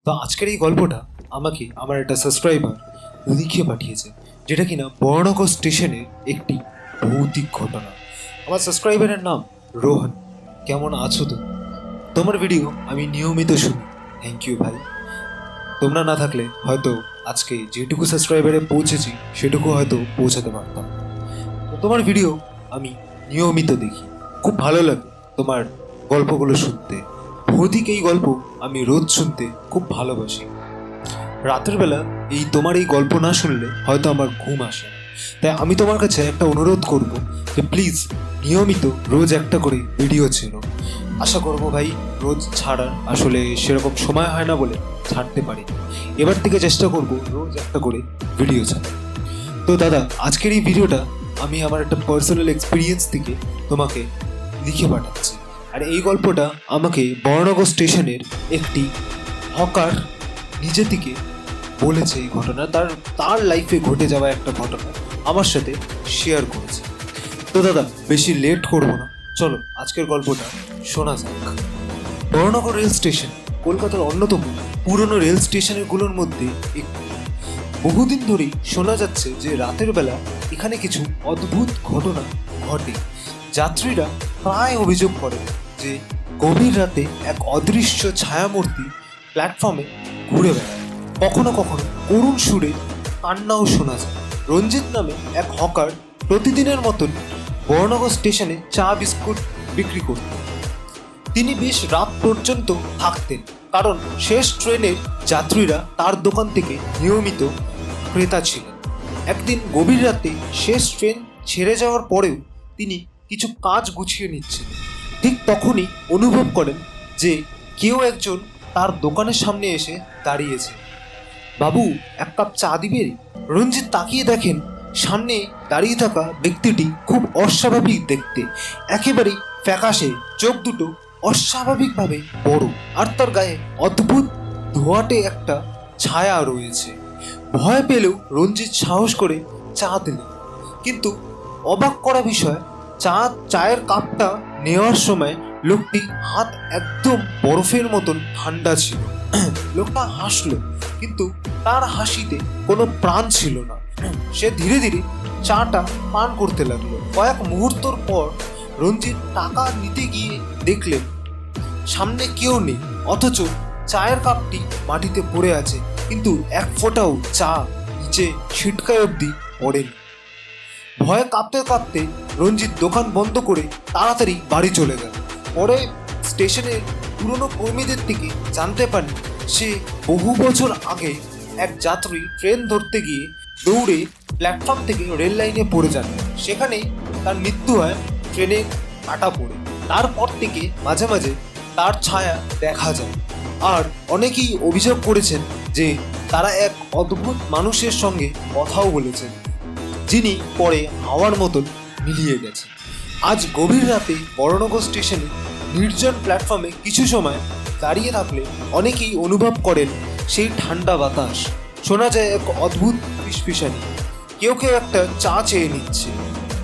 তো আজকের এই গল্পটা আমাকে আমার একটা সাবস্ক্রাইবার লিখে পাঠিয়েছে, যেটা কিনা বর্ণনগর স্টেশনের একটি ভৌতিক ঘটনা। আমার সাবস্ক্রাইবারের নাম রোহন। কেমন আছো তুমি? তোমার ভিডিও আমি নিয়মিত শুনি। থ্যাংক ইউ ভাই। তোমরা না থাকলে হয়তো আজকে যেটুকু সাবস্ক্রাইবারে পৌঁছেছি সেটুকু হয়তো পৌঁছাতে পারতাম। তো তোমার ভিডিও আমি নিয়মিত দেখি, খুব ভালো লাগে তোমার গল্পগুলো শুনতে। ভৌতিক এই গল্প আমি রোজ শুনতে খুব ভালোবাসি। রাতের বেলা তোমার এই গল্প না শুনলে হয়তো আমার ঘুম আসে না। তাই আমি তোমার কাছে একটা অনুরোধ করব যে প্লিজ নিয়মিত রোজ একটা করে ভিডিও ছেড়ো। আশা করব ভাই রোজ ছাড়ার আসলে সেরকম সময় হয় না বলে ছাড়তে পারি। এবার থেকে চেষ্টা করব রোজ একটা করে ভিডিও ছাড়া। তো দাদা, আজকের এই ভিডিওটা আমি আমার একটা পার্সোনাল এক্সপিরিয়েন্স থেকে তোমাকে লিখে পাঠাচ্ছি। আর এই গল্পটা আমাকে বর্ণনগর স্টেশনের একটি হকার নিজে থেকে বলেছে। এই ঘটনা তার লাইফে ঘটে যাওয়া একটা ঘটনা আমার সাথে শেয়ার করেছে। তো দাদা, বেশি লেট করবো না, চলো আজকের গল্পটা শোনা যাক। বর্ণনগর রেল স্টেশন কলকাতার অন্যতম পুরনো রেল স্টেশনগুলোর মধ্যে একটি। বহুদিন ধরেই শোনা যাচ্ছে যে রাতের বেলা এখানে কিছু অদ্ভুত ঘটনা ঘটে। যাত্রীরা প্রায় অভিযোগ করে যে গভীর রাতে এক অদৃশ্য ছায়ামূর্তি প্ল্যাটফর্মে ঘুরে বেড়ায়। কখনো কখনো করুণ সুরে কান্নাও শোনা যায়। রঞ্জিত নামে এক হকার প্রতিদিনের মতন বর্ণনগর স্টেশনে চা বিস্কুট বিক্রি করতেন। তিনি বেশ রাত পর্যন্ত থাকতেন, কারণ শেষ ট্রেনের যাত্রীরা তার দোকান থেকে নিয়মিত ক্রেতা ছিলেন। একদিন গভীর রাতে শেষ ট্রেন ছেড়ে যাওয়ার পরেও তিনি কিছু কাজ গুছিয়ে নিচ্ছিলেন। ঠিক তখনই অনুভব করেন যে কেউ একজন তার দোকানের সামনে এসে দাঁড়িয়েছে। বাবু, এক কাপ চা দিবে? রঞ্জিত তাকিয়ে দেখেন সামনে দাঁড়িয়ে থাকা ব্যক্তিটি খুব অস্বাভাবিক দেখতে, একেবারে ফ্যাকাশে, চোখ দুটো অস্বাভাবিকভাবে বড়, আর তার গায়ে অদ্ভুত ধোঁয়াটে একটা ছায়া রয়েছে। ভয় পেলেও রঞ্জিত সাহস করে চা দিল। কিন্তু অবাক করা বিষয়, চায়ের কাপটা নেওয়ার সময় লোকটি হাত একদম বরফের মতন ঠান্ডা ছিল। লোকটা হাসলো, কিন্তু তার হাসিতে কোনো প্রাণ ছিল না। সে ধীরে ধীরে চাটা পান করতে লাগলো। কয়েক মুহূর্তর পর রঞ্জিত টাকা নিতে গিয়ে দেখলেন সামনে কেউ নেই, অথচ চায়ের কাপটি মাটিতে পড়ে আছে, কিন্তু এক ফোঁটাও চা নিচে ছিটকায় অবধি পড়েনি। ভয়ে কাঁপতে কাঁপতে রঞ্জিত দোকান বন্ধ করে তাড়াতাড়ি বাড়ি চলে গেল। পরে স্টেশনের পুরনো কর্মীদের থেকে জানতে পারেন সে বহু বছর আগে এক যাত্রী ট্রেন ধরতে গিয়ে দৌড়ে প্ল্যাটফর্ম থেকে রেল লাইনে পড়ে যান। সেখানেই তার মৃত্যু হয় ট্রেনে কাটা পড়ে। তারপর থেকে মাঝে মাঝে তার ছায়া দেখা যায়। আর অনেকেই অভিযোগ করেছেন যে তারা এক অদ্ভুত মানুষের সঙ্গে কথাও বলেছেন, যিনি পরে হাওয়ার মতন মিলিয়ে গেছে। আজ গভীর রাতে বর্ণনগর স্টেশনে নির্জন প্ল্যাটফর্মে কিছু সময় দাঁড়িয়ে থাকলে অনেকেই অনুভব করেন সেই ঠান্ডা বাতাস। শোনা যায় এক অদ্ভুত ফিসফিসানি, কেউ কেউ একটা চা চেয়ে নিচ্ছে।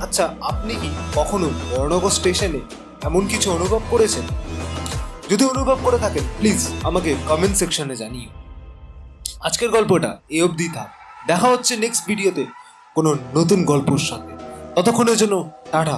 আচ্ছা, আপনি কি কখনো বর্ণনগর স্টেশনে এমন কিছু অনুভব করেছেন? যদি অনুভব করে থাকেন প্লিজ আমাকে কমেন্ট সেকশনে জানিও। আজকের গল্পটা এই অবধি থাক। দেখা হচ্ছে নেক্সট ভিডিওতে কোনো নতুন গল্পর সাথে। ততক্ষণের জন্য টাটা।